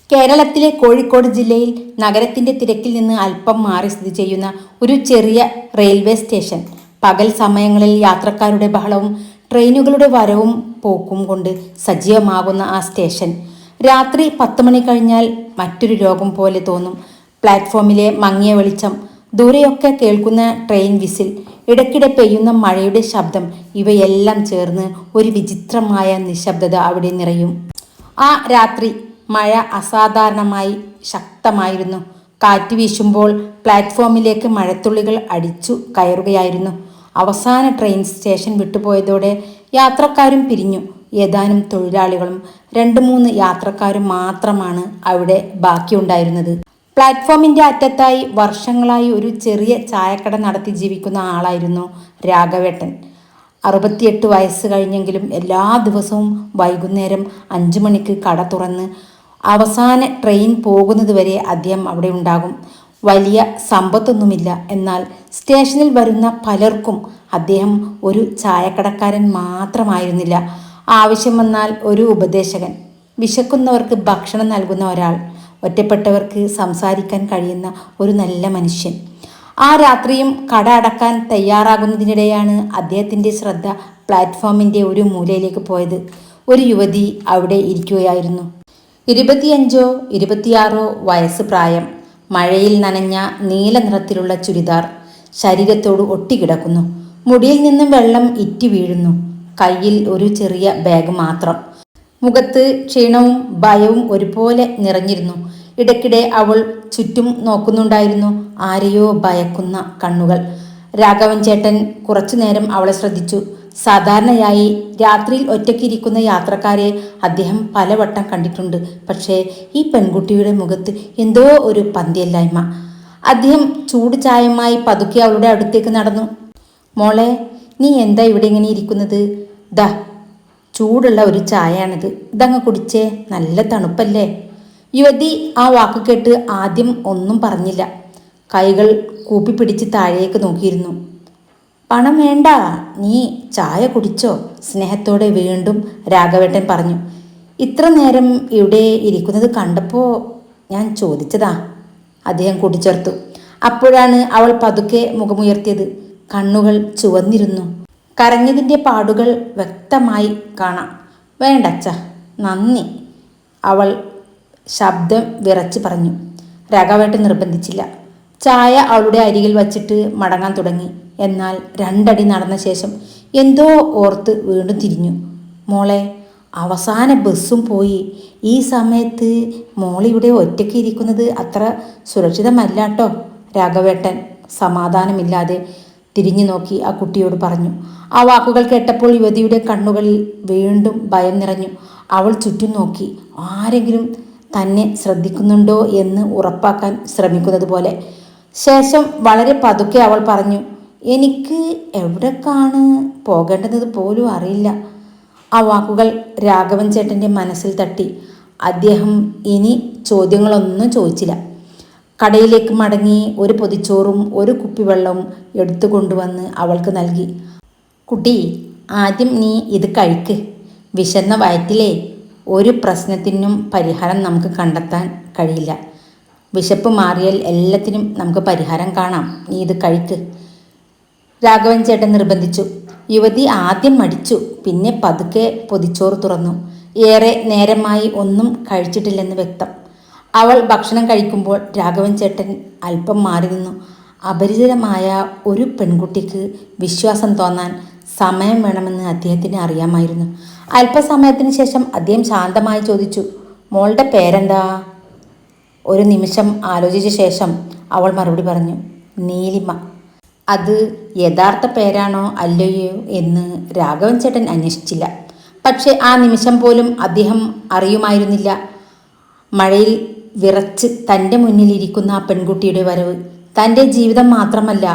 കേരളത്തിലെ കോഴിക്കോട് ജില്ലയിൽ നഗരത്തിന്റെ തിരക്കിൽ നിന്ന് അല്പം മാറി സ്ഥിതി ചെയ്യുന്ന ഒരു ചെറിയ റെയിൽവേ സ്റ്റേഷൻ. പകൽ സമയങ്ങളിൽ യാത്രക്കാരുടെ ബഹളവും ട്രെയിനുകളുടെ വരവും പോക്കും കൊണ്ട് സജീവമാകുന്ന ആ സ്റ്റേഷൻ രാത്രി 10 മണി കഴിഞ്ഞാൽ മറ്റൊരു ലോകം പോലെ തോന്നും. പ്ലാറ്റ്ഫോമിലെ മങ്ങിയ വെളിച്ചം, ദൂരെയൊക്കെ കേൾക്കുന്ന ട്രെയിൻ വിസിൽ, ഇടയ്ക്കിടെ പെയ്യുന്ന മഴയുടെ ശബ്ദം, ഇവയെല്ലാം ചേർന്ന് ഒരു വിചിത്രമായ നിശബ്ദത അവിടെ നിറയും. ആ രാത്രി മഴ അസാധാരണമായി ശക്തമായിരുന്നു. കാറ്റ് വീശുമ്പോൾ പ്ലാറ്റ്ഫോമിലേക്ക് മഴത്തുള്ളികൾ അടിച്ചു കയറുകയായിരുന്നു. അവസാന ട്രെയിൻ സ്റ്റേഷൻ വിട്ടുപോയതോടെ യാത്രക്കാരും പിരിഞ്ഞു. ഏതാനും തൊഴിലാളികളും 2-3 യാത്രക്കാരും മാത്രമാണ് അവിടെ ബാക്കിയുണ്ടായിരുന്നത്. പ്ലാറ്റ്ഫോമിന്റെ അറ്റത്തായി വർഷങ്ങളായി ഒരു ചെറിയ ചായക്കട നടത്തി ജീവിക്കുന്ന ആളായിരുന്നു രാഘവേട്ടൻ. 68 വയസ്സ് കഴിഞ്ഞെങ്കിലും എല്ലാ ദിവസവും വൈകുന്നേരം 5 മണിക്ക് കട തുറന്ന് അവസാന ട്രെയിൻ പോകുന്നതുവരെ അദ്ദേഹം അവിടെ ഉണ്ടാകും. വലിയ സമ്പത്തൊന്നുമില്ല. എന്നാൽ സ്റ്റേഷനിൽ വരുന്ന പലർക്കും അദ്ദേഹം ഒരു ചായക്കടക്കാരൻ മാത്രമായിരുന്നില്ല. ആവശ്യം വന്നാൽ ഒരു ഉപദേശകൻ, വിശക്കുന്നവർക്ക് ഭക്ഷണം നൽകുന്ന ഒരാൾ, ഒറ്റപ്പെട്ടവർക്ക് സംസാരിക്കാൻ കഴിയുന്ന ഒരു നല്ല മനുഷ്യൻ. ആ രാത്രിയും കട അടക്കാൻ തയ്യാറാകുന്നതിനിടെയാണ് അദ്ദേഹത്തിൻ്റെ ശ്രദ്ധ പ്ലാറ്റ്ഫോമിൻ്റെ ഒരു മൂലയിലേക്ക് പോയത്. ഒരു യുവതി അവിടെ ഇരിക്കുകയായിരുന്നു. 25 26 വയസ്സ് പ്രായം. മഴയിൽ നനഞ്ഞ നീല നിറത്തിലുള്ള ചുരിദാർ ശരീരത്തോട് ഒട്ടിക്കിടക്കുന്നു. മുടിയിൽ നിന്നും വെള്ളം ഇറ്റി വീഴുന്നു. കയ്യിൽ ഒരു ചെറിയ ബാഗ് മാത്രം. മുഖത്ത് ക്ഷീണവും ഭയവും ഒരുപോലെ നിറഞ്ഞിരുന്നു. ഇടയ്ക്കിടെ അവൾ ചുറ്റും നോക്കുന്നുണ്ടായിരുന്നു. ആരെയോ ഭയക്കുന്ന കണ്ണുകൾ. രാഘവൻ ചേട്ടൻ കുറച്ചുനേരം അവളെ ശ്രദ്ധിച്ചു. സാധാരണയായി രാത്രിയിൽ ഒറ്റയ്ക്കിരിക്കുന്ന യാത്രക്കാരെ അദ്ദേഹം പലവട്ടം കണ്ടിട്ടുണ്ട്. പക്ഷേ ഈ പെൺകുട്ടിയുടെ മുഖത്ത് എന്തോ ഒരു പന്തിയല്ലായ്മ. അദ്ദേഹം ചൂട് ചായയുമായി പതുക്കെ അവളുടെ അടുത്തേക്ക് നടന്നു. മോളെ, നീ എന്താ ഇവിടെ ഇങ്ങനെ ഇരിക്കുന്നത്? ദാ ചൂടുള്ള ഒരു ചായയാണിത്, ഇതങ്ങ് കുടിച്ചേ, നല്ല തണുപ്പല്ലേ. യുവതി ആ വാക്ക് കേട്ട് ആദ്യം ഒന്നും പറഞ്ഞില്ല. കൈകൾ കൂപ്പിപ്പിടിച്ച് താഴേക്ക് നോക്കിയിരുന്നു. പണം വേണ്ട, നീ ചായ കുടിച്ചോ, സ്നേഹത്തോടെ വീണ്ടും രാഘവേട്ടൻ പറഞ്ഞു. ഇത്ര നേരം ഇവിടെ ഇരിക്കുന്നത് കണ്ടപ്പോൾ ഞാൻ ചോദിച്ചതാ, അദ്ദേഹം കൂട്ടിച്ചേർത്തു. അപ്പോഴാണ് അവൾ പതുക്കെ മുഖമുയർത്തിയത്. കണ്ണുകൾ ചുവന്നിരുന്നു. കരഞ്ഞതിൻ്റെ പാടുകൾ വ്യക്തമായി കാണാം. വേണ്ടച്ച, നന്ദി, അവൾ ശബ്ദം വിറച്ച് പറഞ്ഞു. രാഘവേട്ടൻ നിർബന്ധിച്ചില്ല. ചായ അവളുടെ അരികിൽ വച്ചിട്ട് മടങ്ങാൻ തുടങ്ങി. എന്നാൽ 2 അടി നടന്ന ശേഷം എന്തോ ഓർത്ത് വീണ്ടും തിരിഞ്ഞു. മോളെ, അവസാന ബസ്സും പോയി. ഈ സമയത്ത് മോളിവിടെ ഒറ്റയ്ക്ക് ഇരിക്കുന്നത് അത്ര സുരക്ഷിതമല്ലാട്ടോ, രാഘവേട്ടൻ സമാധാനമില്ലാതെ തിരിഞ്ഞു നോക്കി ആ കുട്ടിയോട് പറഞ്ഞു. ആ വാക്കുകൾ കേട്ടപ്പോൾ യുവതിയുടെ കണ്ണുകളിൽ വീണ്ടും ഭയം നിറഞ്ഞു. അവൾ ചുറ്റും നോക്കി. ആരെങ്കിലും തന്നെ ശ്രദ്ധിക്കുന്നുണ്ടോ എന്ന് ഉറപ്പാക്കാൻ ശ്രമിക്കുന്നത് പോലെ. ശേഷം വളരെ പതുക്കെ അവൾ പറഞ്ഞു, എനിക്ക് എവിടേക്കാണ് പോകേണ്ടത് പോലും അറിയില്ല. ആ വാക്കുകൾ രാഘവൻ ചേട്ടൻ്റെ മനസ്സിൽ തട്ടി. അദ്ദേഹം ഇനി ചോദ്യങ്ങളൊന്നും ചോദിച്ചില്ല. കടയിലേക്ക് മടങ്ങി ഒരു പൊതിച്ചോറും ഒരു കുപ്പിവെള്ളവും എടുത്തു കൊണ്ടുവന്ന് അവൾക്ക് നൽകി. കുട്ടി, ആദ്യം നീ ഇത് കഴിക്ക്. വിശന്ന വയറ്റിലെ ഒരു പ്രശ്നത്തിനും പരിഹാരം നമുക്ക് കണ്ടെത്താൻ കഴിയില്ല. വിശപ്പ് മാറിയാൽ എല്ലാത്തിനും നമുക്ക് പരിഹാരം കാണാം. നീ ഇത് കഴിക്ക്, രാഘവൻ ചേട്ടൻ നിർബന്ധിച്ചു. യുവതി ആദ്യം മടിച്ചു. പിന്നെ പതുക്കെ പൊതിച്ചോറ് തുറന്നു. ഏറെ നേരമായി ഒന്നും കഴിച്ചിട്ടില്ലെന്ന് വ്യക്തം. അവൾ ഭക്ഷണം കഴിക്കുമ്പോൾ രാഘവൻ ചേട്ടൻ അല്പം മാറി നിന്നു. അപരിചിതമായ ഒരു പെൺകുട്ടിക്ക് വിശ്വാസം തോന്നാൻ സമയം വേണമെന്ന് അദ്ദേഹത്തിന് അറിയാമായിരുന്നു. അല്പസമയത്തിന് ശേഷം അദ്ദേഹം ശാന്തമായി ചോദിച്ചു, മോളുടെ പേരെന്താ? ഒരു നിമിഷം ആലോചിച്ച ശേഷം അവൾ മറുപടി പറഞ്ഞു, നീലിമ. അത് യഥാർത്ഥ പേരാണോ അല്ലയോ എന്ന് രാഘവൻ ചേട്ടൻ അന്വേഷിച്ചില്ല. പക്ഷേ ആ നിമിഷം പോലും അദ്ദേഹം അറിയുമായിരുന്നില്ല. മഴയിൽ വിറച്ച് തൻ്റെ മുന്നിലിരിക്കുന്ന ആ പെൺകുട്ടിയുടെ വരവ് തൻ്റെ ജീവിതം മാത്രമല്ല,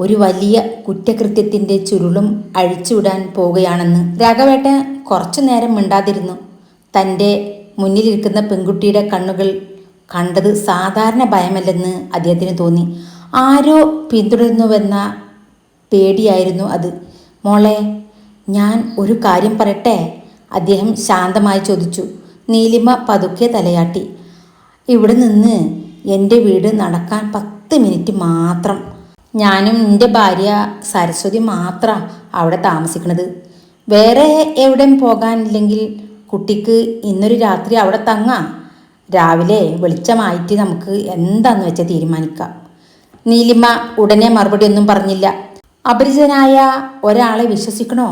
ഒരു വലിയ കുറ്റകൃത്യത്തിൻ്റെ ചുരുളും അഴിച്ചുവിടാൻ പോവുകയാണെന്ന്. രാഘവേട്ടൻ കുറച്ചു നേരം മിണ്ടാതിരുന്നു. തൻ്റെ മുന്നിലിരിക്കുന്ന പെൺകുട്ടിയുടെ കണ്ണുകൾ കണ്ടത് സാധാരണ ഭയമല്ലെന്ന് അദ്ദേഹത്തിന് തോന്നി. ആരോ പിന്തുടരുന്നുവെന്ന പേടിയായിരുന്നു അത്. മോളെ, ഞാൻ ഒരു കാര്യം പറയട്ടെ? അദ്ദേഹം ശാന്തമായി ചോദിച്ചു. നീലിമ പതുക്കെ തലയാട്ടി. ഇവിടെ നിന്ന് എൻ്റെ വീട് നടക്കാൻ 10 മിനിറ്റ് മാത്രം. ഞാനും എൻ്റെ ഭാര്യ സരസ്വതി മാത്രം അവിടെ താമസിക്കുന്നത്. വേറെ എവിടെയും പോകാനില്ലെങ്കിൽ കുട്ടിക്ക് ഇന്നൊരു രാത്രി അവിടെ തങ്ങാം. രാവിലെ വെളിച്ചമായിട്ട് നമുക്ക് എന്താന്ന് വെച്ചാൽ തീരുമാനിക്കാം. നീലിമ ഉടനെ മറുപടി ഒന്നും പറഞ്ഞില്ല. അപരിചിതനായ ഒരാളെ വിശ്വസിക്കണോ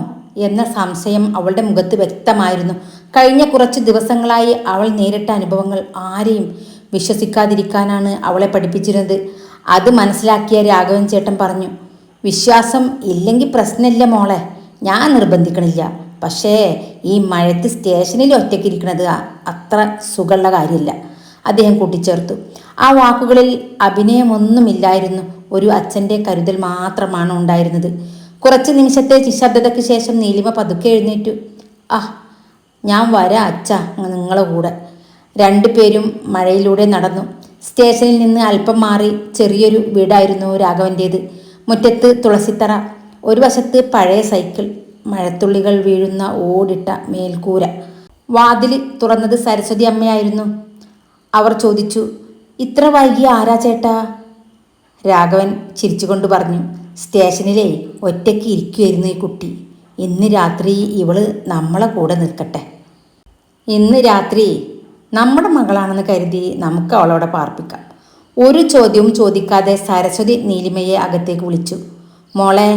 എന്ന സംശയം അവളുടെ മുഖത്ത് വ്യക്തമായിരുന്നു. കഴിഞ്ഞ കുറച്ച് ദിവസങ്ങളായി അവൾ നേരിട്ട അനുഭവങ്ങൾ ആരെയും വിശ്വസിക്കാതിരിക്കാനാണ് അവളെ പഠിപ്പിച്ചിരുന്നത്. അത് മനസ്സിലാക്കിയ രാഘവൻ ചേട്ടൻ പറഞ്ഞു, വിശ്വാസം ഇല്ലെങ്കിൽ പ്രശ്നമില്ല മോളെ, ഞാൻ നിർബന്ധിക്കണില്ല. പക്ഷേ ഈ മഴയത്ത് സ്റ്റേഷനിൽ ഒറ്റയ്ക്കിരിക്കുന്നത് അത്ര സുഖമുള്ള കാര്യമില്ല, അദ്ദേഹം കൂട്ടിച്ചേർത്തു. ആ വാക്കുകളിൽ അഭിനയമൊന്നുമില്ലായിരുന്നു, ഒരു അച്ഛൻ്റെ കരുതൽ മാത്രമാണ് ഉണ്ടായിരുന്നത്. കുറച്ച് നിമിഷത്തെ നിശബ്ദതയ്ക്ക് ശേഷം നീലിമ പതുക്കെ എഴുന്നേറ്റു. ഞാൻ വരാം അച്ഛാ നിങ്ങളെ കൂടെ. രണ്ടുപേരും മഴയിലൂടെ നടന്നു. സ്റ്റേഷനിൽ നിന്ന് അല്പം മാറി ചെറിയൊരു വീടായിരുന്നു രാഘവൻ്റേത്. മുറ്റത്ത് തുളസിത്തറ, ഒരു വശത്ത് പഴയ സൈക്കിൾ, മഴത്തുള്ളികൾ വീഴുന്ന ഓടിട്ട മേൽക്കൂര. വാതിൽ തുറന്നത് സരസ്വതി അമ്മയായിരുന്നു. അവർ ചോദിച്ചു, ഇത്ര വൈകി ആരാ ചേട്ടാ? രാഘവൻ ചിരിച്ചുകൊണ്ട് പറഞ്ഞു, സ്റ്റേഷനിലെ ഒറ്റയ്ക്ക് ഇരിക്കുമായിരുന്നു ഈ കുട്ടി. ഇന്ന് രാത്രി ഇവള് നമ്മളെ കൂടെ നിൽക്കട്ടെ. ഇന്ന് രാത്രി നമ്മുടെ മകളാണെന്ന് കരുതി നമുക്ക് അവളോടെ പാർപ്പിക്കാം. ഒരു ചോദ്യവും ചോദിക്കാതെ സരസ്വതി നീലിമയെ അകത്തേക്ക് വിളിച്ചു. മോളെ,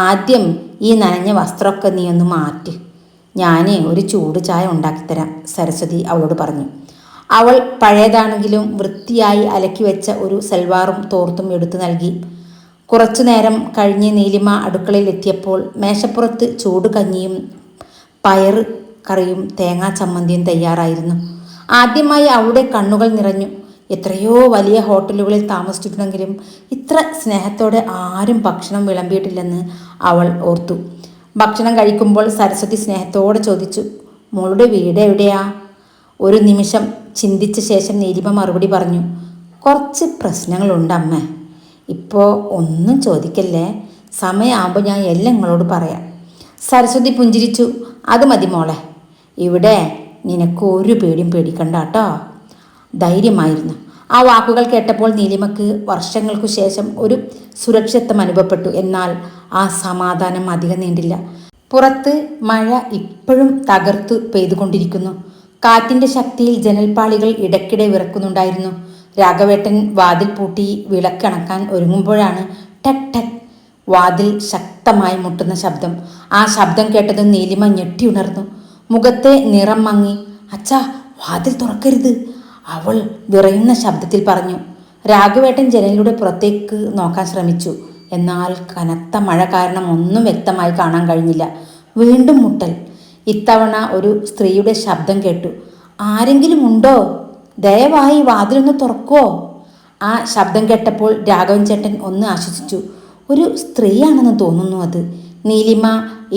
ആദ്യം ഈ നനഞ്ഞ വസ്ത്രമൊക്കെ നീ ഒന്ന് മാറ്റി. ഞാൻ ഒരു ചൂട് ചായ ഉണ്ടാക്കിത്തരാം, സരസ്വതി അവളോട് പറഞ്ഞു. അവൾ പഴയതാണെങ്കിലും വൃത്തിയായി അലക്കി വെച്ച ഒരു സൽവാറും തോർത്തും എടുത്തു നൽകി. കുറച്ചു നേരം കഴിഞ്ഞ് നീലിമ അടുക്കളയിൽ എത്തിയപ്പോൾ മേശപ്പുറത്ത് ചൂട് കഞ്ഞിയും പയറ് കറിയും തേങ്ങാ ചമ്മന്തിയും തയ്യാറായിരുന്നു. ആദ്യമായി അവളുടെ കണ്ണുകൾ നിറഞ്ഞു. എത്രയോ വലിയ ഹോട്ടലുകളിൽ താമസിച്ചിട്ടുണ്ടെങ്കിലും ഇത്ര സ്നേഹത്തോടെ ആരും ഭക്ഷണം വിളമ്പിയിട്ടില്ലെന്ന് അവൾ ഓർത്തു. ഭക്ഷണം കഴിക്കുമ്പോൾ സരസ്വതി സ്നേഹത്തോടെ ചോദിച്ചു, മോളുടെ വീട് എവിടെയാ? ഒരു നിമിഷം ചിന്തിച്ച ശേഷം നീലിമ മറുപടി പറഞ്ഞു, കുറച്ച് പ്രശ്നങ്ങളുണ്ട് അമ്മേ. ഇപ്പോൾ ഒന്നും ചോദിക്കല്ലേ, സമയമാകുമ്പോൾ ഞാൻ എല്ലാം നിങ്ങളോട് പറയാം. സരസ്വതി പുഞ്ചിരിച്ചു. അത് മതി മോളെ, ഇവിടെ നിനക്ക് ഒരു പേടിയും പേടിക്കണ്ട കേട്ടോ. ധൈര്യമായിരുന്നു. ആ വാക്കുകൾ കേട്ടപ്പോൾ നീലിമക്ക് വർഷങ്ങൾക്കു ശേഷം ഒരു സുരക്ഷിതത്വം അനുഭവപ്പെട്ടു. എന്നാൽ ആ സമാധാനം അധികം നീണ്ടില്ല. പുറത്ത് മഴ ഇപ്പോഴും തകർത്തു പെയ്തുകൊണ്ടിരിക്കുന്നു. കാറ്റിൻ്റെ ശക്തിയിൽ ജനൽപ്പാളികൾ ഇടയ്ക്കിടെ വിറക്കുന്നുണ്ടായിരുന്നു. രാഘവേട്ടൻ വാതിൽ പൂട്ടി വിളക്കണക്കാൻ ഒരുങ്ങുമ്പോഴാണ് ടക് ടക് വാതിൽ ശക്തമായി മുട്ടുന്ന ശബ്ദം. ആ ശബ്ദം കേട്ടതും നീലിമ ഞെട്ടി ഉണർന്നു. മുഖത്തെ നിറം മങ്ങി. അച്ഛാ, വാതിൽ തുറക്കരുത്, അവൾ വിറയുന്ന ശബ്ദത്തിൽ പറഞ്ഞു. രാഘവേട്ടൻ ജനലിലൂടെ പുറത്തേക്ക് നോക്കാൻ ശ്രമിച്ചു. എന്നാൽ കനത്ത മഴ കാരണം ഒന്നും വ്യക്തമായി കാണാൻ കഴിഞ്ഞില്ല. വീണ്ടും മുട്ടൽ. ഇത്തവണ ഒരു സ്ത്രീയുടെ ശബ്ദം കേട്ടു. ആരെങ്കിലും ഉണ്ടോ? ദയവായി വാതിലൊന്ന് തുറക്കുവോ? ആ ശബ്ദം കേട്ടപ്പോൾ രാഘവൻ ചേട്ടൻ ഒന്ന് ആശ്വസിച്ചു. ഒരു സ്ത്രീയാണെന്ന് തോന്നുന്നു അത്. നീലിമ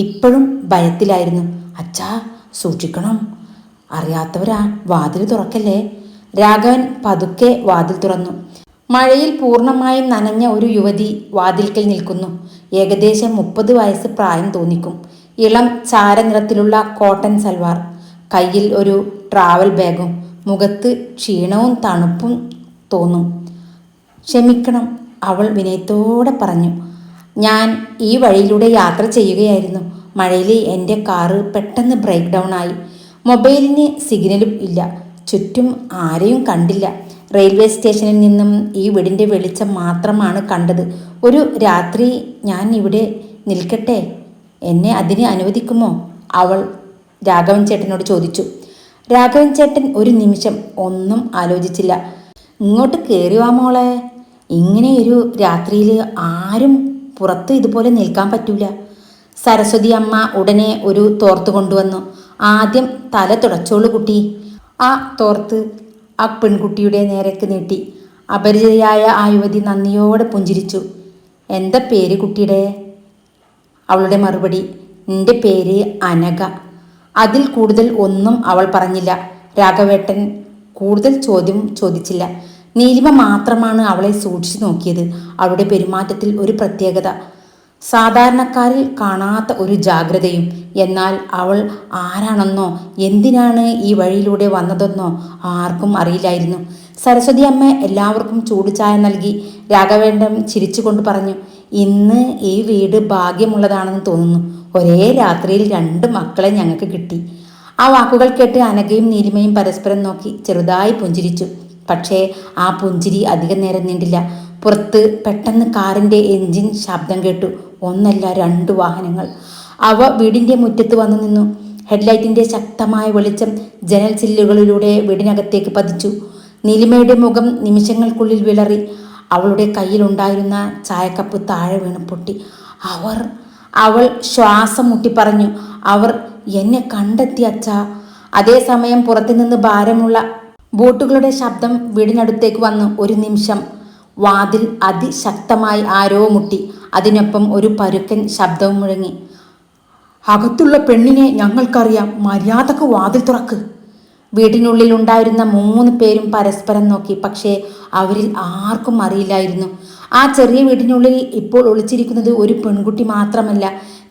ഇപ്പോഴും ഭയത്തിലായിരുന്നു. അച്ഛാ, സൂക്ഷിക്കണം, അറിയാത്തവരാ, വാതിൽ തുറക്കല്ലേ. രാഘവൻ പതുക്കെ വാതിൽ തുറന്നു. മഴയിൽ പൂർണ്ണമായും നനഞ്ഞ ഒരു യുവതി വാതിൽക്കൽ നിൽക്കുന്നു. ഏകദേശം 30 വയസ്സ് പ്രായം തോന്നിക്കും. ഇളം ചാരനിറത്തിലുള്ള കോട്ടൺ സൽവാർ, കയ്യിൽ ഒരു ട്രാവൽ ബാഗും, മുഖത്ത് ക്ഷീണവും തണുപ്പും തോന്നും. ക്ഷമിക്കണം, അവൾ വിനയത്തോടെ പറഞ്ഞു. ഞാൻ ഈ വഴിയിലൂടെ യാത്ര ചെയ്യുകയായിരുന്നു. മഴയിൽ എൻ്റെ കാറ് പെട്ടെന്ന് ബ്രേക്ക് ഡൗൺ ആയി. മൊബൈലിന് സിഗ്നലും ഇല്ല. ചുറ്റും ആരെയും കണ്ടില്ല. റെയിൽവേ സ്റ്റേഷനിൽ നിന്നും ഈ വീടിൻ്റെ വെളിച്ചം മാത്രമാണ് കണ്ടത്. ഒരു രാത്രി ഞാൻ ഇവിടെ നിൽക്കട്ടെ, എന്നെ അതിന് അനുവദിക്കുമോ? അവൾ രാഘവൻ ചേട്ടനോട് ചോദിച്ചു. രാഘവൻ ചേട്ടൻ ഒരു നിമിഷം ഒന്നും ആലോചിച്ചില്ല. ഇങ്ങോട്ട് കയറി വാ മോളെ, ഇങ്ങനെയൊരു രാത്രിയിൽ ആരും പുറത്ത് ഇതുപോലെ നിൽക്കാൻ പറ്റൂല. സരസ്വതി അമ്മ ഉടനെ ഒരു തോർത്ത് കൊണ്ടുവന്നു. ആദ്യം തല തുടച്ചോളൂ കുട്ടി. ആ തോർത്ത് ആ പെൺകുട്ടിയുടെ നേരേക്ക് നീട്ടി. അപരിചിതയായ ആ യുവതി നന്ദിയോടെ പുഞ്ചിരിച്ചു. എന്താ പേര് കുട്ടിയുടെ? അവളുടെ മറുപടി, എൻ്റെ പേര് അനഘ. അതിൽ കൂടുതൽ ഒന്നും അവൾ പറഞ്ഞില്ല. രാഘവേട്ടൻ കൂടുതൽ ചോദ്യം ചോദിച്ചില്ല. നീലിമ മാത്രമാണ് അവളെ സൂക്ഷിച്ചു നോക്കിയത്. അവളുടെ പെരുമാറ്റത്തിൽ ഒരു പ്രത്യേകത. സാധാരണക്കാരിൽ കാണാത്ത ഒരു ജാഗ്രതയും. എന്നാൽ അവൾ ആരാണെന്നോ എന്തിനാണ് ഈ വഴിയിലൂടെ വന്നതെന്നോ ആർക്കും അറിയില്ലായിരുന്നു. സരസ്വതി അമ്മ എല്ലാവർക്കും ചൂടുചായ നൽകി. രാഘവേട്ടൻ ചിരിച്ചുകൊണ്ട് പറഞ്ഞു, ഇന്ന് ഈ വീട് ഭാഗ്യമുള്ളതാണെന്ന് തോന്നുന്നു. ഒരേ രാത്രിയിൽ 2 മക്കളെ ഞങ്ങൾക്ക് കിട്ടി. ആ വാക്കുകൾ കേട്ട് അനഘയും നീലിമയും പരസ്പരം നോക്കി ചെറുതായി പുഞ്ചിരിച്ചു. പക്ഷേ ആ പുഞ്ചിരി അധികം നേരം നീണ്ടില്ല. പുറത്ത് പെട്ടെന്ന് കാറിൻ്റെ എൻജിൻ ശബ്ദം കേട്ടു. ഒന്നല്ല 2 വാഹനങ്ങൾ. അവ വീടിൻ്റെ മുറ്റത്ത് വന്നു നിന്നു. ഹെഡ്ലൈറ്റിൻ്റെ ശക്തമായ വെളിച്ചം ജനൽ ചില്ലുകളിലൂടെ വീടിനകത്തേക്ക് പതിച്ചു. നീലിമയുടെ മുഖം നിമിഷങ്ങൾക്കുള്ളിൽ വിളറി. അവളുടെ കയ്യിലുണ്ടായിരുന്ന ചായക്കപ്പ് താഴെ വീണ് പൊട്ടി. അവൾ ശ്വാസം മുട്ടി പറഞ്ഞു, അവർ എന്നെ കണ്ടെത്തി അച്ഛാ. അതേസമയം പുറത്തുനിന്ന് ഭാരമുള്ള ബോട്ടുകളുടെ ശബ്ദം വീടിനടുത്തേക്ക് വന്നു. ഒരു നിമിഷം വാതിൽ അതിശക്തമായി ആരോ മുട്ടി. അതിനൊപ്പം ഒരു പരുക്കൻ ശബ്ദവും മുഴങ്ങി, അകത്തുള്ള പെണ്ണിനെ ഞങ്ങൾക്കറിയാം, മര്യാദക്ക് വാതിൽ തുറക്ക്. വീടിനുള്ളിൽ ഉണ്ടായിരുന്ന 3 പേരും പരസ്പരം നോക്കി. പക്ഷേ അവരിൽ ആർക്കും അറിയില്ലായിരുന്നു, ആ ചെറിയ വീടിനുള്ളിൽ ഇപ്പോൾ ഒളിച്ചിരിക്കുന്നത് ഒരു പെൺകുട്ടി മാത്രമല്ല,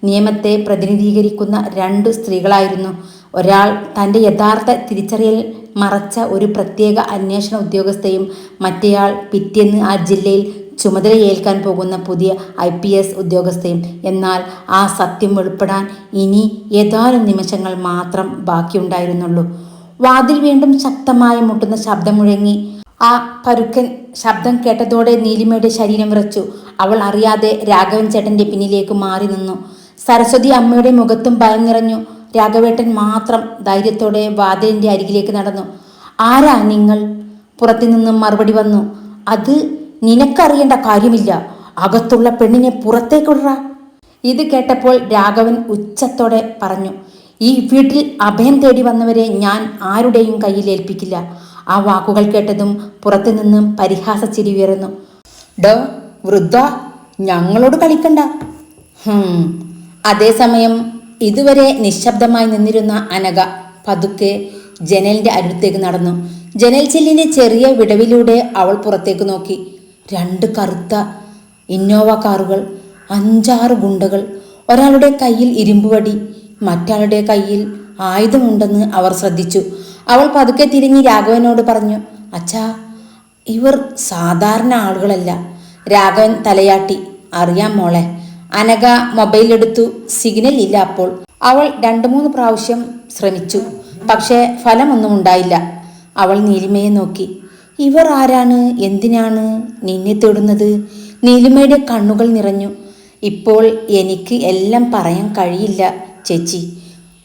നിയമത്തെ പ്രതിനിധീകരിക്കുന്ന 2 സ്ത്രീകളായിരുന്നു. ഒരാൾ തൻ്റെ യഥാർത്ഥ തിരിച്ചറിയൽ മറച്ച ഒരു പ്രത്യേക അന്വേഷണ ഉദ്യോഗസ്ഥയും മറ്റേയാൾ പിറ്റേന്ന് ആ ജില്ലയിൽ ചുമതലയേൽക്കാൻ പോകുന്ന പുതിയ IPS ഉദ്യോഗസ്ഥയും. എന്നാൽ ആ സത്യം വെളിപ്പെടാൻ ഇനി ഏതാനും നിമിഷങ്ങൾ മാത്രം ബാക്കിയുണ്ടായിരുന്നുള്ളൂ. വാതിൽ വീണ്ടും ശക്തമായി മുട്ടുന്ന ശബ്ദം മുഴങ്ങി. ആ പരുക്കൻ ശബ്ദം കേട്ടതോടെ നീലിമയുടെ ശരീരം വിറച്ചു. അവൾ അറിയാതെ രാഘവൻ ചേട്ടൻ്റെ പിന്നിലേക്ക് മാറി നിന്നു. സരസ്വതി അമ്മയുടെ മുഖത്തും ഭയം നിറഞ്ഞു. രാഘവേട്ടൻ മാത്രം ധൈര്യത്തോടെ വാതിലിൻ്റെ അരികിലേക്ക് നടന്നു. ആരാ നിങ്ങൾ? പുറത്തുനിന്നും മറുപടി വന്നു. അത് നിനക്കറിയേണ്ട കാര്യമില്ല, അകത്തുള്ള പെണ്ണിനെ പുറത്തേക്കിടറ. ഇത് കേട്ടപ്പോൾ രാഘവൻ ഉച്ചത്തോടെ പറഞ്ഞു, ഈ വീട്ടിൽ അഭയം തേടി വന്നവരെ ഞാൻ ആരുടെയും കയ്യിൽ ഏൽപ്പിക്കില്ല. ആ വാക്കുകൾ കേട്ടതും പുറത്തുനിന്നും പരിഹാസ ചിരി ഉയർന്നു. ഡോ വൃദ്ധ, ഞങ്ങളോട് കളിക്കണ്ട. അതേസമയം ഇതുവരെ നിശബ്ദമായി നിന്നിരുന്ന അനഘ പതുക്കെ ജനലിൻ്റെ അടുത്തേക്ക് നടന്നു. ജനൽ ചില്ലിൻ്റെ ചെറിയ വിടവിലൂടെ അവൾ പുറത്തേക്ക് നോക്കി. 2 കറുത്ത ഇന്നോവ കാറുകൾ, 5-6 ഗുണ്ടകൾ. ഒരാളുടെ കയ്യിൽ ഇരുമ്പുവടി, മറ്റാളുടെ കയ്യിൽ ആയുധമുണ്ടെന്ന് അവർ ശ്രദ്ധിച്ചു. അവൾ പതുക്കെ തിരിഞ്ഞ് രാഘവനോട് പറഞ്ഞു, അച്ഛാ, ഇവർ സാധാരണ ആളുകളല്ല. രാഘവൻ തലയാട്ടി. അറിയാം മോളെ. അനഘ മൊബൈലെടുത്തു. സിഗ്നൽ ഇല്ല. അപ്പോൾ അവൾ 2-3 പ്രാവശ്യം ശ്രമിച്ചു, പക്ഷേ ഫലമൊന്നും ഉണ്ടായില്ല. അവൾ നീലിമയെ നോക്കി. ഇവർ ആരാണ്, എന്തിനാണ് നിന്നെ തേടുന്നത്? നീലിമയുടെ കണ്ണുകൾ നിറഞ്ഞു. ഇപ്പോൾ എനിക്ക് എല്ലാം പറയാൻ കഴിയില്ല ചേച്ചി,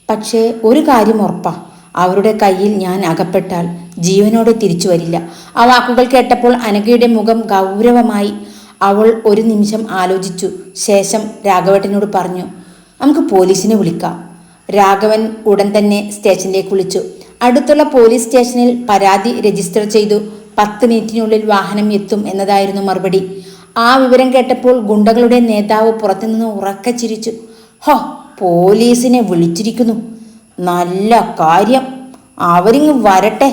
പക്ഷേ ഒരു കാര്യം ഉറപ്പാ, അവരുടെ കയ്യിൽ ഞാൻ അകപ്പെട്ടാൽ ജീവനോടെ തിരിച്ചു വരില്ല. ആ വാക്കുകൾ കേട്ടപ്പോൾ അനഘയുടെ മുഖം ഗൗരവമായി. അവൾ ഒരു നിമിഷം ആലോചിച്ചു. ശേഷം രാഘവേട്ടനോട് പറഞ്ഞു, നമുക്ക് പോലീസിനെ വിളിക്കാം. രാഘവൻ ഉടൻ തന്നെ സ്റ്റേഷനിലേക്ക് വിളിച്ചു. അടുത്തുള്ള പോലീസ് സ്റ്റേഷനിൽ പരാതി രജിസ്റ്റർ ചെയ്തു. 10 മിനിറ്റിനുള്ളിൽ വാഹനം എത്തും എന്നതായിരുന്നു മറുപടി. ആ വിവരം കേട്ടപ്പോൾ ഗുണ്ടകളുടെ നേതാവ് പുറത്തുനിന്ന് ഉറക്കെ ചിരിച്ചു. ഹോ, പോലീസിനെ വിളിച്ചിരിക്കുന്നു, നല്ല കാര്യം, അവരിങ്ങ് വരട്ടെ.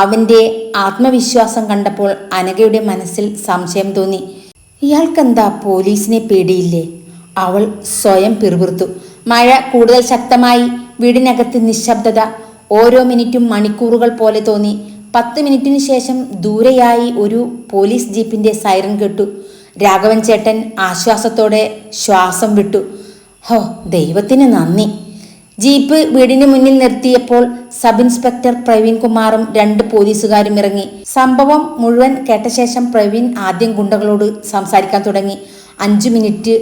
അവൻ്റെ ആത്മവിശ്വാസം കണ്ടപ്പോൾ അനഘയുടെ മനസ്സിൽ സംശയം തോന്നി. ഇയാൾക്കെന്താ പോലീസിനെ പേടിയില്ലേ? അവൾ സ്വയം പിറുപിറുത്തു. മഴ കൂടുതൽ ശക്തമായി. വീടിനകത്ത് നിശബ്ദത. ഓരോ മിനിറ്റും മണിക്കൂറുകൾ പോലെ തോന്നി. 10 മിനിറ്റിന് ശേഷം ദൂരെയായി ഒരു പോലീസ് ജീപ്പിൻ്റെ സൈറൻ കേട്ടു. രാഘവൻ ചേട്ടൻ ആശ്വാസത്തോടെ ശ്വാസം വിട്ടു. ഹോ, ദൈവത്തിന് നന്ദി. ജീപ്പ് വീടിന് മുന്നിൽ നിർത്തിയപ്പോൾ സബ് ഇൻസ്പെക്ടർ പ്രവീൺ കുമാറും 2 പോലീസുകാരും ഇറങ്ങി. സംഭവം മുഴുവൻ കേട്ട ശേഷം പ്രവീൺ ആദ്യം ഗുണ്ടകളോട് സംസാരിക്കാൻ തുടങ്ങി. 5 മിനിറ്റ്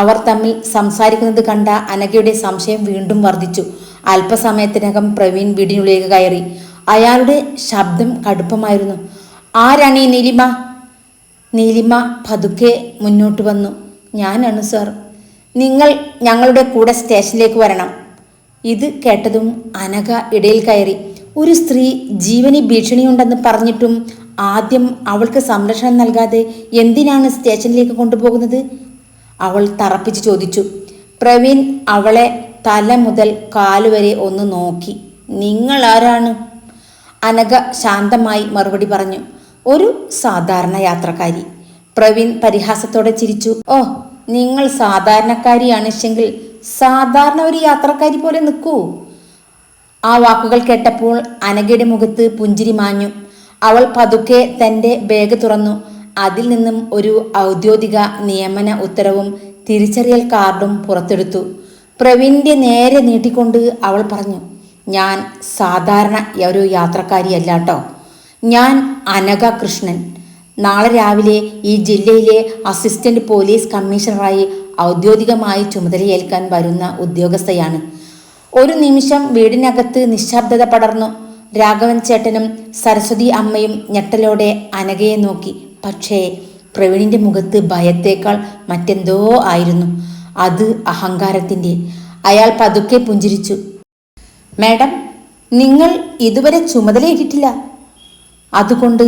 അവർ തമ്മിൽ സംസാരിക്കുന്നത് കണ്ട അനഘയുടെ സംശയം വീണ്ടും വർദ്ധിച്ചു. അല്പസമയത്തിനകം പ്രവീൺ വീടിനുള്ളിലേക്ക് കയറി. അയാളുടെ ശബ്ദം കടുപ്പമായിരുന്നു. ആരാണ് ഈ നീലിമ? നീലിമ പതുക്കെ മുന്നോട്ട് വന്നു. ഞാനാണ് സർ. നിങ്ങൾ ഞങ്ങളുടെ കൂടെ സ്റ്റേഷനിലേക്ക് വരണം. ഇത് കേട്ടതും അനഘ ഇടയിൽ കയറി. ഒരു സ്ത്രീ ജീവന് ഭീഷണിയുണ്ടെന്ന് പറഞ്ഞിട്ടും ആദ്യം അവൾക്ക് സംരക്ഷണം നൽകാതെ എന്തിനാണ് സ്റ്റേഷനിലേക്ക് കൊണ്ടുപോകുന്നത്? അവൾ തറപ്പിച്ച് ചോദിച്ചു. പ്രവീൺ അവളെ തല മുതൽ കാലുവരെ ഒന്ന് നോക്കി. നിങ്ങൾ ആരാണ്? അനഘ ശാന്തമായി മറുപടി പറഞ്ഞു. ഒരു സാധാരണ യാത്രക്കാരി. പ്രവീൺ പരിഹാസത്തോടെ ചിരിച്ചു. ഓ, നിങ്ങൾ സാധാരണക്കാരിയാണെങ്കിൽ സാധാരണ ഒരു യാത്രക്കാരി പോലെ നിൽക്കൂ. ആ വാക്കുകൾ കേട്ടപ്പോൾ അനഘയുടെ മുഖത്ത് പുഞ്ചിരി മാഞ്ഞു. അവൾ പതുക്കെ തൻ്റെ ബാഗ് തുറന്നു. അതിൽ നിന്നും ഒരു ഔദ്യോഗിക നിയമന ഉത്തരവും തിരിച്ചറിയൽ കാർഡും പുറത്തെടുത്തു. പ്രവീണിന്റെ നേരെ നീട്ടിക്കൊണ്ട് അവൾ പറഞ്ഞു, ഞാൻ സാധാരണ ഒരു യാത്രക്കാരിയല്ല കേട്ടോ. ഞാൻ അനഘ കൃഷ്ണൻ. നാളെ രാവിലെ ഈ ജില്ലയിലെ അസിസ്റ്റന്റ് പോലീസ് കമ്മീഷണറായി ഔദ്യോഗികമായി ചുമതലയേൽക്കാൻ വരുന്ന ഉദ്യോഗസ്ഥയാണ്. ഒരു നിമിഷം വീടിനകത്ത് നിശബ്ദത പടർന്നു. രാഘവൻ ചേട്ടനും സരസ്വതി അമ്മയും ഞെട്ടലോടെ അനഘയെ നോക്കി. പക്ഷേ പ്രവീണിന്റെ മുഖത്ത് ഭയത്തേക്കാൾ മറ്റെന്തോ ആയിരുന്നു. അത് അഹങ്കാരത്തിൻ്റെ. അയാൾ പതുക്കെ പുഞ്ചിരിച്ചു. മാഡം, നിങ്ങൾ ഇതുവരെ ചുമതലയേറ്റിട്ടില്ല. അതുകൊണ്ട്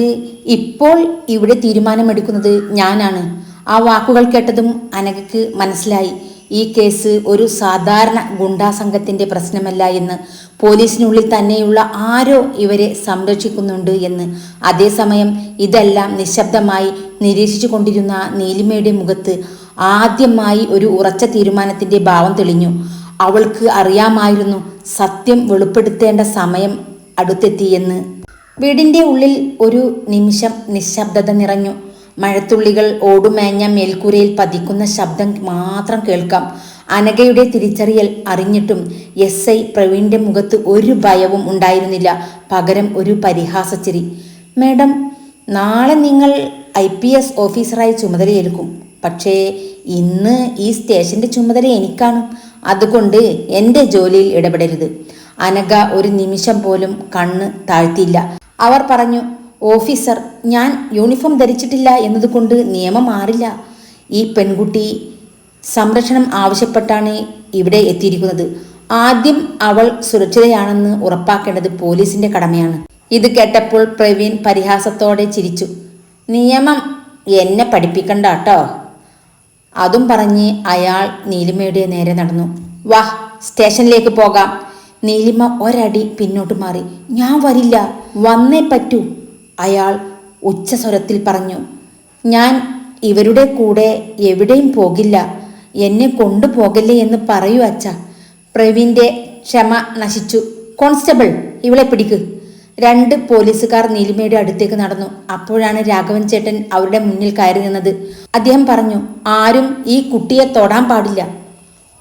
ഇപ്പോൾ ഇവിടെ തീരുമാനമെടുക്കുന്നത് ഞാനാണ്. ആ വാക്കുകൾ കേട്ടതും അനഘയ്ക്ക് മനസ്സിലായി, ഈ കേസ് ഒരു സാധാരണ ഗുണ്ടാ സംഘത്തിൻ്റെ പ്രശ്നമല്ല എന്ന്. പോലീസിനുള്ളിൽ തന്നെയുള്ള ആരോ ഇവരെ സംരക്ഷിക്കുന്നുണ്ട് എന്ന്. അതേസമയം ഇതെല്ലാം നിശബ്ദമായി നിരീക്ഷിച്ചു കൊണ്ടിരുന്ന നീലിമയുടെ മുഖത്ത് ആദ്യമായി ഒരു ഉറച്ച തീരുമാനത്തിൻ്റെ ഭാവം തെളിഞ്ഞു. അവൾക്ക് അറിയാമായിരുന്നു സത്യം വെളിപ്പെടുത്തേണ്ട സമയം അടുത്തെത്തിയെന്ന്. വീടിൻ്റെ ഉള്ളിൽ ഒരു നിമിഷം നിശബ്ദത നിറഞ്ഞു. മഴത്തുള്ളികൾ ഓടുമേഞ്ഞ മേൽക്കൂരയിൽ പതിക്കുന്ന ശബ്ദം മാത്രം കേൾക്കാം. അനഘയുടെ തിരിച്ചറിയൽ അറിഞ്ഞിട്ടും SI പ്രവീണിന്റെ മുഖത്ത് ഒരു ഭയവും ഉണ്ടായിരുന്നില്ല. പകരം ഒരു പരിഹാസച്ചിരി. മാഡം, നാളെ നിങ്ങൾ IPS ഓഫീസറായി ചുമതലയേൽക്കും. പക്ഷേ ഇന്ന് ഈ സ്റ്റേഷന്റെ ചുമതല എനിക്കാണ്. അതുകൊണ്ട് എൻ്റെ ജോലിയിൽ ഇടപെടരുത്. അനഘ ഒരു നിമിഷം പോലും കണ്ണ് താഴ്ത്തിയില്ല. അവർ പറഞ്ഞു, ഓഫീസർ, ഞാൻ യൂണിഫോം ധരിച്ചിട്ടില്ല എന്നതുകൊണ്ട് നിയമം മാറില്ല. ഈ പെൺകുട്ടി സംരക്ഷണം ആവശ്യപ്പെട്ടാണ് ഇവിടെ എത്തിയിരിക്കുന്നത്. ആദ്യം അവൾ സുരക്ഷിതയാണെന്ന് ഉറപ്പാക്കേണ്ടത് പോലീസിന്റെ കടമയാണ്. ഇത് കേട്ടപ്പോൾ പ്രവീൺ പരിഹാസത്തോടെ ചിരിച്ചു. നിയമം എന്നെ പഠിപ്പിക്കണ്ട കേട്ടോ. അതും പറഞ്ഞ് അയാൾ നീലിമയുടെ നേരെ നടന്നു. വാ, സ്റ്റേഷനിലേക്ക് പോകാം. നീലിമ ഒരടി പിന്നോട്ട് മാറി. ഞാൻ വരില്ല, വന്നേ പറ്റൂ, അയാൾ ഉച്ചസ്വരത്തിൽ പറഞ്ഞു. ഞാൻ ഇവരുടെ കൂടെ എവിടെയും പോകില്ല. എന്നെ കൊണ്ടുപോകല്ലേ എന്ന് പറയൂ അച്ഛ. പ്രവീണിന്റെ ക്ഷമ നശിച്ചു. കോൺസ്റ്റബിൾ, ഇവളെ പിടിക്ക്. 2 പോലീസുകാർ നീലിമയുടെ അടുത്തേക്ക് നടന്നു. അപ്പോഴാണ് രാഘവൻ ചേട്ടൻ അവരുടെ മുന്നിൽ കയറി നിന്നത്. അദ്ദേഹം പറഞ്ഞു, ആരും ഈ കുട്ടിയെ തൊടാൻ പാടില്ല.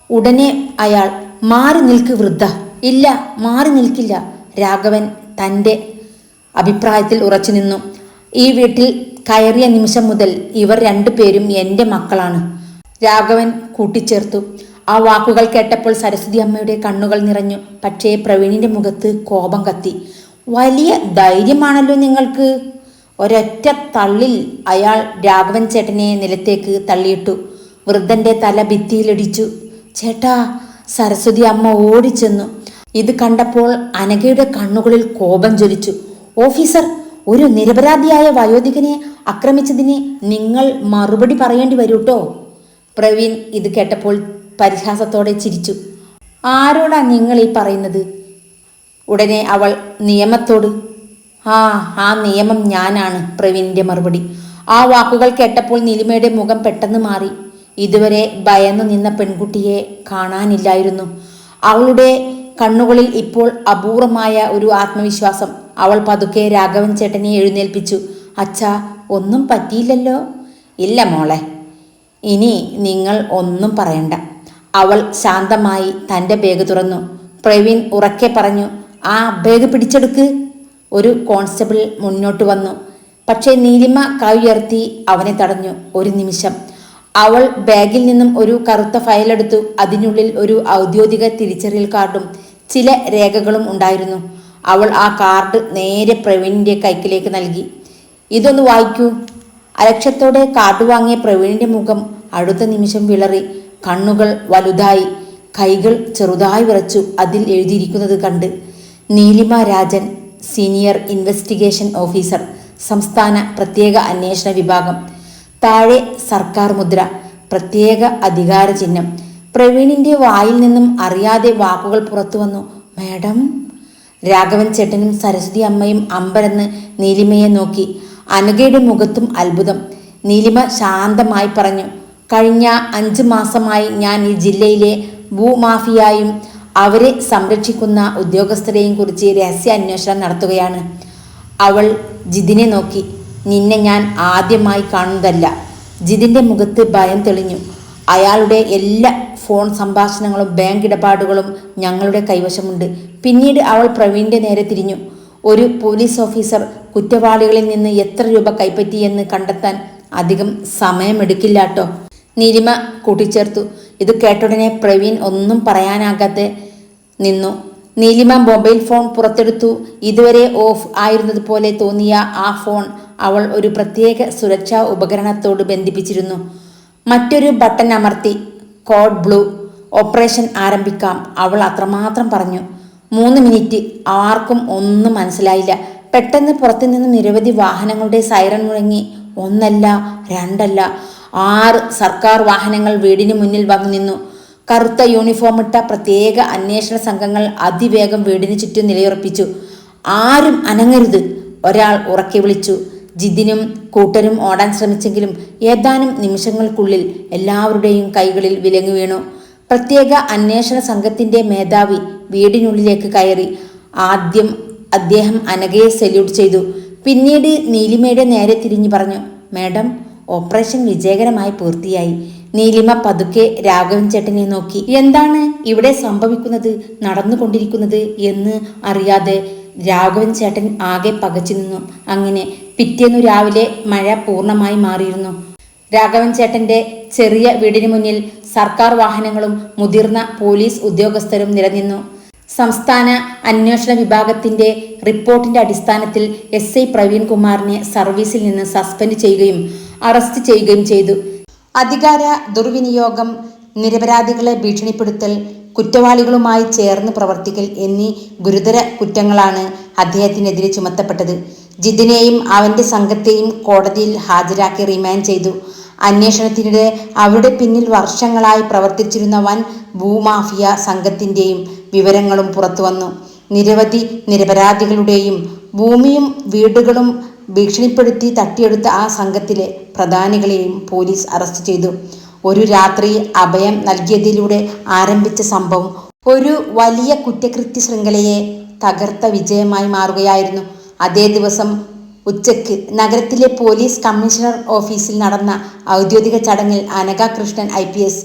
ഉടനെ അയാൾ, മാറി നിൽക്ക് വൃദ്ധ. ഇല്ല, മാറി നിൽക്കില്ല. രാഘവൻ തൻ്റെ അഭിപ്രായത്തിൽ ഉറച്ചു നിന്നു. ഈ വീട്ടിൽ കയറിയ നിമിഷം മുതൽ ഇവർ 2 പേരും എൻ്റെ മക്കളാണ്, രാഘവൻ കൂട്ടിച്ചേർത്തു. ആ വാക്കുകൾ കേട്ടപ്പോൾ സരസ്വതി അമ്മയുടെ കണ്ണുകൾ നിറഞ്ഞു. പക്ഷേ പ്രവീണിന്റെ മുഖത്ത് കോപം കത്തി. വലിയ ധൈര്യമാണല്ലോ നിങ്ങൾക്ക്. ഒരൊറ്റ തള്ളിൽ അയാൾ രാഘവൻ ചേട്ടനെ നിലത്തേക്ക് തള്ളിയിട്ടു. വൃദ്ധന്റെ തല ഭിത്തിയിലിടിച്ചു. ചേട്ടാ, സരസ്വതി അമ്മ ഓടിച്ചെന്നു. ഇത് കണ്ടപ്പോൾ അനഘയുടെ കണ്ണുകളിൽ കോപം ജ്വലിച്ചു. ഓഫീസർ, ഒരു നിരപരാധിയായ വയോധികനെ ആക്രമിച്ചതിന് നിങ്ങൾ മറുപടി പറയേണ്ടി വരൂട്ടോ. പ്രവീൺ ഇത് കേട്ടപ്പോൾ പരിഹാസത്തോടെ ചിരിച്ചു. ആരോടാ നിങ്ങൾ ഈ പറയുന്നത്? ഉടനെ അവൾ നിയമത്തോട്. ആ നിയമം ഞാനാണ്, പ്രവീണിന്റെ മറുപടി. ആ വാക്കുകൾ കേട്ടപ്പോൾ നീലിമയുടെ മുഖം പെട്ടെന്ന് മാറി. ഇതുവരെ ഭയന്നു നിന്ന പെൺകുട്ടിയെ കാണാനില്ലായിരുന്നു. അവളുടെ കണ്ണുകളിൽ ഇപ്പോൾ അപൂർവമായ ഒരു ആത്മവിശ്വാസം. അവൾ പതുക്കെ രാഘവൻ ചേട്ടനെ എഴുന്നേൽപ്പിച്ചു. അച്ഛാ, ഒന്നും പറ്റിയില്ലല്ലോ? ഇല്ല മോളെ, ഇനി നിങ്ങൾ ഒന്നും പറയണ്ട. അവൾ ശാന്തമായി തൻ്റെ ബാഗ് തുറന്നു. പ്രവീൺ ഉറക്കെ പറഞ്ഞു, ആ ബാഗ് പിടിച്ചെടുക്ക്. ഒരു കോൺസ്റ്റബിൾ മുന്നോട്ട് വന്നു. പക്ഷേ നീലിമ കൈ ഉയർത്തി അവനെ തടഞ്ഞു. ഒരു നിമിഷം. അവൾ ബാഗിൽ നിന്നും ഒരു കറുത്ത ഫയലെടുത്തു. അതിനുള്ളിൽ ഒരു ഔദ്യോഗിക തിരിച്ചറിയൽ കാർഡും ചില രേഖകളും ഉണ്ടായിരുന്നു. അവൾ ആ കാർഡ് നേരെ പ്രവീണിന്റെ കൈക്കിലേക്ക് നൽകി. ഇതൊന്ന് വായിക്കൂ. അലക്ഷ്യത്തോടെ കാർഡ് വാങ്ങിയ പ്രവീണിന്റെ മുഖം അടുത്ത നിമിഷം വിളറി. കണ്ണുകൾ വലുതായി, കൈകൾ ചെറുതായി വിറച്ചു. അതിൽ എഴുതിയിരിക്കുന്നത് കണ്ട്, നീലിമ രാജൻ, സീനിയർ ഇൻവെസ്റ്റിഗേഷൻ ഓഫീസർ, സംസ്ഥാന പ്രത്യേക അന്വേഷണ വിഭാഗം. താഴെ സർക്കാർ മുദ്ര, പ്രത്യേക അധികാര ചിഹ്നം. പ്രവീണിന്റെ വായിൽ നിന്നും അറിയാതെ വാക്കുകൾ പുറത്തു വന്നു. മാഡം. രാഘവൻ ചേട്ടനും സരസ്വതി അമ്മയും അമ്പരന്ന് നീലിമയെ നോക്കി. അനഘയുടെ മുഖത്തും അത്ഭുതം. നീലിമ ശാന്തമായി പറഞ്ഞു, കഴിഞ്ഞ 5 മാസമായി ഞാൻ ഈ ജില്ലയിലെ ഭൂമാഫിയായും അവരെ സംരക്ഷിക്കുന്ന ഉദ്യോഗസ്ഥരെയും കുറിച്ച് രഹസ്യ അന്വേഷണം നടത്തുകയാണ്. അവൾ ജിതിനെ നോക്കി. നിന്നെ ഞാൻ ആദ്യമായി കാണുന്നതല്ല. ജിതിൻ്റെ മുഖത്ത് ഭയം തെളിഞ്ഞു. അയാളുടെ എല്ലാ ഫോൺ സംഭാഷണങ്ങളും ബാങ്ക് ഇടപാടുകളും ഞങ്ങളുടെ കൈവശമുണ്ട്. പിന്നീട് അവൾ പ്രവീണിൻ്റെ നേരെ തിരിഞ്ഞു. ഒരു പോലീസ് ഓഫീസർ കുറ്റവാളികളിൽ നിന്ന് എത്ര രൂപ കൈപ്പറ്റിയെന്ന് കണ്ടെത്താൻ അധികം സമയമെടുക്കില്ലാട്ടോ, നീലിമ കൂട്ടിച്ചേർത്തു. ഇത് കേട്ടുടനെ പ്രവീൺ ഒന്നും പറയാനാകാതെ നിന്നു. നീലിമ മൊബൈൽ ഫോൺ പുറത്തെടുത്തു. ഇതുവരെ ഓഫ് ആയിരുന്നതുപോലെ തോന്നിയ ആ ഫോൺ അവൾ ഒരു പ്രത്യേക സുരക്ഷാ ഉപകരണത്തോട് ബന്ധിപ്പിച്ചിരുന്നു. മറ്റൊരു ബട്ടൺ അമർത്തി. Code blue. ഓപ്പറേഷൻ ആരംഭിക്കാം, അവൾ അത്രമാത്രം പറഞ്ഞു. 3 മിനിറ്റ്. ആർക്കും ഒന്നും മനസ്സിലായില്ല. പെട്ടെന്ന് പുറത്തുനിന്ന് നിരവധി വാഹനങ്ങളുടെ സൈറൺ മുഴങ്ങി. 1 അല്ല 2 അല്ല 6 സർക്കാർ വാഹനങ്ങൾ വീടിന് മുന്നിൽ വന്നു നിന്നു. കറുത്ത യൂണിഫോമിട്ട പ്രത്യേക അന്വേഷണ സംഘങ്ങൾ അതിവേഗം വീടിന് ചുറ്റും നിലയുറപ്പിച്ചു. ആരും അനങ്ങരുത്, ഒരാൾ ഉറക്കെ വിളിച്ചു. ജിതിനും കൂട്ടരും ഓടാൻ ശ്രമിച്ചെങ്കിലും ഏതാനും നിമിഷങ്ങൾക്കുള്ളിൽ എല്ലാവരുടെയും കൈകളിൽ വിലങ്ങു വീണു. പ്രത്യേക അന്വേഷണ സംഘത്തിന്റെ മേധാവി വീടിനുള്ളിലേക്ക് കയറി. ആദ്യം അദ്ദേഹം അനഘയെ സല്യൂട്ട് ചെയ്തു. പിന്നീട് നീലിമയുടെ നേരെ തിരിഞ്ഞു പറഞ്ഞു, മേഡം, ഓപ്പറേഷൻ വിജയകരമായി പൂർത്തിയായി. നീലിമ പതുക്കെ രാഘവൻ ചേട്ടനെ നോക്കി. എന്താണ് ഇവിടെ സംഭവിക്കുന്നത്, നടന്നുകൊണ്ടിരിക്കുന്നത് എന്ന് അറിയാതെ രാഘവൻ ചേട്ടൻ ആകെ പകച്ചു നിന്നു. അങ്ങനെ പിറ്റേന്നു രാവിലെ മഴ പൂർണ്ണമായി മാറിയിരുന്നു. രാഘവൻ ചേട്ടന്റെ ചെറിയ വീടിന് മുന്നിൽ സർക്കാർ വാഹനങ്ങളും മുതിർന്ന പോലീസ് ഉദ്യോഗസ്ഥരും നിലനിന്നു. സംസ്ഥാന അന്വേഷണ വിഭാഗത്തിന്റെ റിപ്പോർട്ടിന്റെ അടിസ്ഥാനത്തിൽ SI പ്രവീൺ കുമാറിനെ സർവീസിൽ നിന്ന് സസ്പെൻഡ് ചെയ്യുകയും അറസ്റ്റ് ചെയ്യുകയും ചെയ്തു. അധികാര ദുർവിനിയോഗം, നിരപരാധികളെ ഭീഷണിപ്പെടുത്തൽ, കുറ്റവാളികളുമായി ചേർന്ന് പ്രവർത്തിക്കൽ എന്നീ ഗുരുതര കുറ്റങ്ങളാണ് അദ്ദേഹത്തിനെതിരെ ചുമത്തപ്പെട്ടത്. ജിതിനെയും അവന്റെ സംഘത്തെയും കോടതിയിൽ ഹാജരാക്കി റിമാൻഡ് ചെയ്തു. അന്വേഷണത്തിനിടെ അവരുടെ പിന്നിൽ വർഷങ്ങളായി പ്രവർത്തിച്ചിരുന്ന വൻ ഭൂമാഫിയ സംഘത്തിന്റെയും വിവരങ്ങളും പുറത്തുവന്നു. നിരവധി നിരപരാധികളുടെയും ഭൂമിയും വീടുകളും ഭീഷണിപ്പെടുത്തി തട്ടിയെടുത്ത ആ സംഘത്തിലെ പ്രധാനികളെയും പോലീസ് അറസ്റ്റ് ചെയ്തു. ഒരു രാത്രി അഭയം നൽകിയതിലൂടെ ആരംഭിച്ച സംഭവം ഒരു വലിയ കുറ്റകൃത്യ ശൃംഖലയെ തകർത്ത വിജയമായി മാറുകയായിരുന്നു. അതേ ദിവസം ഉച്ചയ്ക്ക് നഗരത്തിലെ പോലീസ് കമ്മീഷണർ ഓഫീസിൽ നടന്ന ഔദ്യോഗിക ചടങ്ങിൽ Anagha Krishnan IPS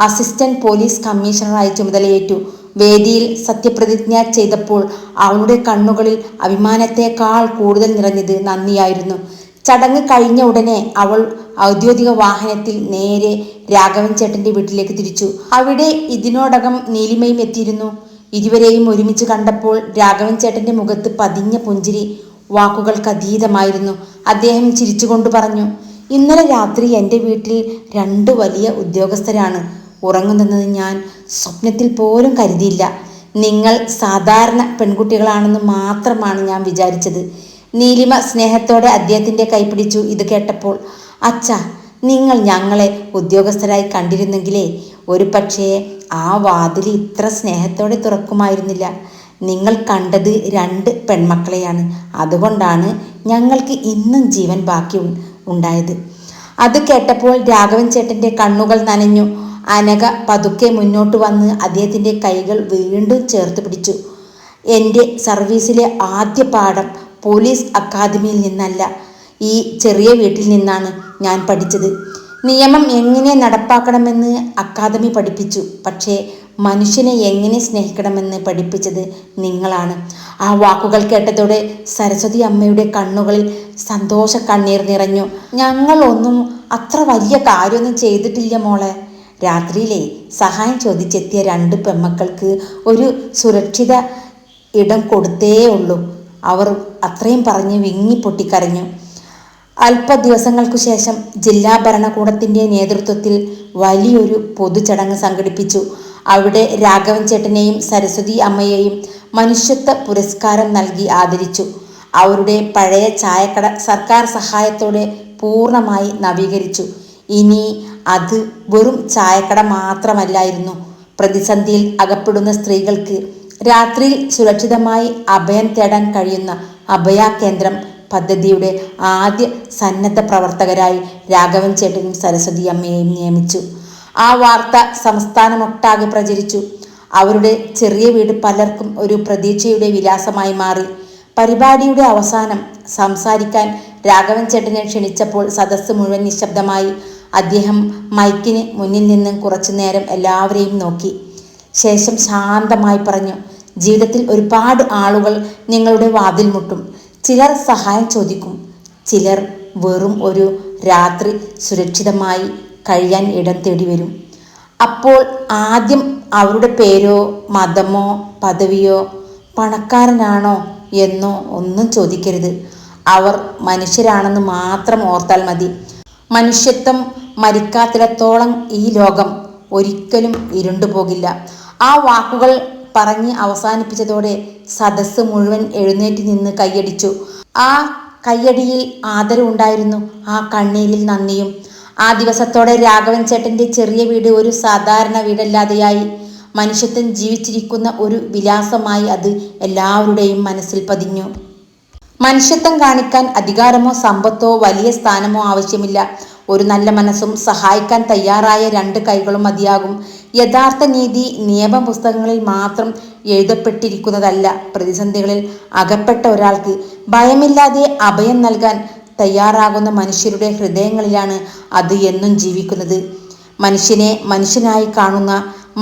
assistant police കമ്മീഷണറായി ചുമതലയേറ്റു. വേദിയിൽ സത്യപ്രതിജ്ഞ ചെയ്തപ്പോൾ അവളുടെ കണ്ണുകളിൽ അഭിമാനത്തെക്കാൾ കൂടുതൽ നിറഞ്ഞത് നന്ദിയായിരുന്നു. ചടങ്ങ് കഴിഞ്ഞ ഉടനെ അവൾ ഔദ്യോഗിക വാഹനത്തിൽ നേരെ രാഘവൻ ചേട്ടന്റെ വീട്ടിലേക്ക് തിരിച്ചു. അവിടെ ഇതിനോടകം നീലിമയും എത്തിയിരുന്നു. ഇരുവരെയും ഒരുമിച്ച് കണ്ടപ്പോൾ രാഘവൻ ചേട്ടന്റെ മുഖത്ത് പതിഞ്ഞ പുഞ്ചിരി വാക്കുകൾക്കതീതമായിരുന്നു. അദ്ദേഹം ചിരിച്ചുകൊണ്ട് പറഞ്ഞു, ഇന്നലെ രാത്രി എൻ്റെ വീട്ടിൽ 2 വലിയ ഉദ്യോഗസ്ഥരാണ് ഉറങ്ങുന്നതെന്ന് ഞാൻ സ്വപ്നത്തിൽ പോലും കരുതിയില്ല. നിങ്ങൾ സാധാരണ പെൺകുട്ടികളാണെന്ന് മാത്രമാണ് ഞാൻ വിചാരിച്ചത്. നീലിമ സ്നേഹത്തോടെ അദ്ദേഹത്തിൻ്റെ കൈപിടിച്ചു. ഇത് കേട്ടപ്പോൾ, അച്ഛാ, നിങ്ങൾ ഞങ്ങളെ ഉദ്യോഗസ്ഥരായി കണ്ടിരുന്നെങ്കിലേ ഒരു പക്ഷേ ആ വാതിൽ ഇത്ര സ്നേഹത്തോടെ തുറക്കുമായിരുന്നില്ല. നിങ്ങൾ കണ്ടത് 2 പെൺമക്കളെയാണ്. അതുകൊണ്ടാണ് ഞങ്ങൾക്ക് ഇന്നും ജീവൻ ബാക്കി ഉണ്ടായത്. അത് കേട്ടപ്പോൾ രാഘവൻ ചേട്ടൻ്റെ കണ്ണുകൾ നനഞ്ഞു. അനഘ പതുക്കെ മുന്നോട്ട് വന്ന് അദ്ദേഹത്തിൻ്റെ കൈകൾ വീണ്ടും ചേർത്ത് പിടിച്ചു. എൻ്റെ സർവീസിലെ ആദ്യ പാഠം പോലീസ് അക്കാദമിയിൽ നിന്നല്ല, ഈ ചെറിയ വീട്ടിൽ നിന്നാണ് ഞാൻ പഠിച്ചത്. നിയമം എങ്ങനെ നടപ്പാക്കണമെന്ന് അക്കാദമി പഠിപ്പിച്ചു, പക്ഷേ മനുഷ്യനെ എങ്ങനെ സ്നേഹിക്കണമെന്ന് പഠിപ്പിച്ചത് നിങ്ങളാണ്. ആ വാക്കുകൾ കേട്ടതോടെ സരസ്വതി അമ്മയുടെ കണ്ണുകളിൽ സന്തോഷ കണ്ണീർ നിറഞ്ഞു. ഞങ്ങളൊന്നും അത്ര വലിയ കാര്യമൊന്നും ചെയ്തിട്ടില്ല മോളെ. രാത്രിയിലെ സഹായം ചോദിച്ചെത്തിയ 2 പെൺമക്കൾക്ക് ഒരു സുരക്ഷിത ഇടം കൊടുത്തേ ഉള്ളൂ. അവർ അത്രയും പറഞ്ഞ് വിങ്ങി പൊട്ടിക്കരഞ്ഞു. അല്പ ദിവസങ്ങൾക്കു ശേഷം ജില്ലാ ഭരണകൂടത്തിൻ്റെ നേതൃത്വത്തിൽ വലിയൊരു പൊതുചടങ്ങ് സംഘടിപ്പിച്ചു. അവിടെ രാഘവൻ ചേട്ടനെയും സരസ്വതി അമ്മയെയും മനുഷ്യത്വ പുരസ്കാരം നൽകി ആദരിച്ചു. അവരുടെ പഴയ ചായക്കട സർക്കാർ സഹായത്തോടെ പൂർണ്ണമായി നവീകരിച്ചു. ഇനി അത് വെറും ചായക്കട മാത്രമല്ലായിരുന്നു. പ്രതിസന്ധിയിൽ അകപ്പെടുന്ന സ്ത്രീകൾക്ക് രാത്രിയിൽ സുരക്ഷിതമായി അഭയം തേടാൻ കഴിയുന്ന അഭയ കേന്ദ്രം പദ്ധതിയുടെ ആദ്യ സന്നദ്ധ പ്രവർത്തകരായി രാഘവൻ ചേട്ടനും സരസ്വതി അമ്മയെയും നിയമിച്ചു. ആ വാർത്ത സംസ്ഥാനമൊട്ടാകെ പ്രചരിച്ചു. അവരുടെ ചെറിയ വീട് പലർക്കും ഒരു പ്രതീക്ഷയുടെ വിലാസമായി മാറി. പരിപാടിയുടെ അവസാനം സംസാരിക്കാൻ രാഘവൻ ചേട്ടനെ ക്ഷണിച്ചപ്പോൾ സദസ്സ് മുഴുവൻ നിശബ്ദമായി. അദ്ദേഹം മൈക്കിന് മുന്നിൽ നിന്ന് കുറച്ചു നേരം എല്ലാവരെയും നോക്കി. ശേഷം ശാന്തമായി പറഞ്ഞു, ജീവിതത്തിൽ ഒരുപാട് ആളുകൾ നിങ്ങളുടെ വാതിൽ മുട്ടും. ചിലർ സഹായം ചോദിക്കും, ചിലർ വെറും ഒരു രാത്രി സുരക്ഷിതമായി കഴിയാൻ ഇടം തേടി വരും. അപ്പോൾ ആദ്യം അവരുടെ പേരോ മതമോ പദവിയോ പണക്കാരനാണോ എന്നോ ഒന്നും ചോദിക്കരുത്. അവർ മനുഷ്യരാണെന്ന് മാത്രം ഓർത്താൽ മതി. മനുഷ്യത്വം മരിക്കാത്തിടത്തോളം ഈ ലോകം ഒരിക്കലും ഇരുണ്ടുപോകില്ല. ആ വാക്കുകൾ പറഞ്ഞ് അവസാനിപ്പിച്ചതോടെ സദസ്സ് മുഴുവൻ എഴുന്നേറ്റ് നിന്ന് കൈയടിച്ചു. ആ കയ്യടിയിൽ ആദരവുണ്ടായിരുന്നു, ആ കണ്ണീരിൽ നന്ദിയും. ആ ദിവസത്തോടെ രാഘവൻ ചേട്ടൻ്റെ ചെറിയ വീട് ഒരു സാധാരണ വീടല്ലാതെയായി. മനുഷ്യത്വം ജീവിച്ചിരിക്കുന്ന ഒരു വിലാസമായി അത് എല്ലാവരുടെയും മനസ്സിൽ പതിഞ്ഞു. മനുഷ്യത്വം കാണിക്കാൻ അധികാരമോ സമ്പത്തോ വലിയ സ്ഥാനമോ ആവശ്യമില്ല. ഒരു നല്ല മനസ്സും സഹായിക്കാൻ തയ്യാറായ 2 കൈകളും മതിയാകും. യഥാർത്ഥ നീതി നിയമപുസ്തകങ്ങളിൽ മാത്രം എഴുതപ്പെട്ടിരിക്കുന്നതല്ല. പ്രതിസന്ധികളിൽ അകപ്പെട്ട ഒരാൾക്ക് ഭയമില്ലാതെ അഭയം നൽകാൻ തയ്യാറാകുന്ന മനുഷ്യരുടെ ഹൃദയങ്ങളിലാണ് അത് എന്നും ജീവിക്കുന്നത്. മനുഷ്യനെ മനുഷ്യനായി കാണുന്ന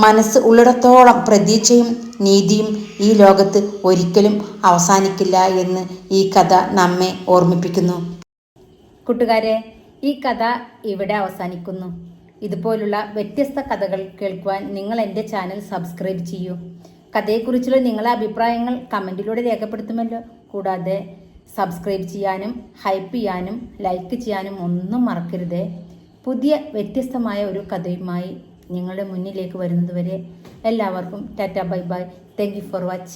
മനസ്സ് ഉള്ളിടത്തോളം പ്രതീക്ഷയും നീതിയും ഈ ലോകത്ത് ഒരിക്കലും അവസാനിക്കില്ല എന്ന് ഈ കഥ നമ്മെ ഓർമ്മിപ്പിക്കുന്നു. കൂട്ടുകാരെ, ഈ കഥ ഇവിടെ അവസാനിക്കുന്നു. ഇതുപോലുള്ള വ്യത്യസ്ത കഥകൾ കേൾക്കുവാൻ നിങ്ങൾ എൻ്റെ ചാനൽ സബ്സ്ക്രൈബ് ചെയ്യൂ. കഥയെക്കുറിച്ചുള്ള നിങ്ങളുടെ അഭിപ്രായങ്ങൾ കമൻറ്റിലൂടെ രേഖപ്പെടുത്തുമല്ലോ. കൂടാതെ സബ്സ്ക്രൈബ് ചെയ്യാനും ഹൈപ്പ് ചെയ്യാനും ലൈക്ക് ചെയ്യാനും ഒന്നും മറക്കരുത്. പുതിയ വ്യത്യസ്തമായ ഒരു കഥയുമായി നിങ്ങളുടെ മുന്നിലേക്ക് വരുന്നതുവരെ എല്ലാവർക്കും Tata bye bye. Thank you for watching.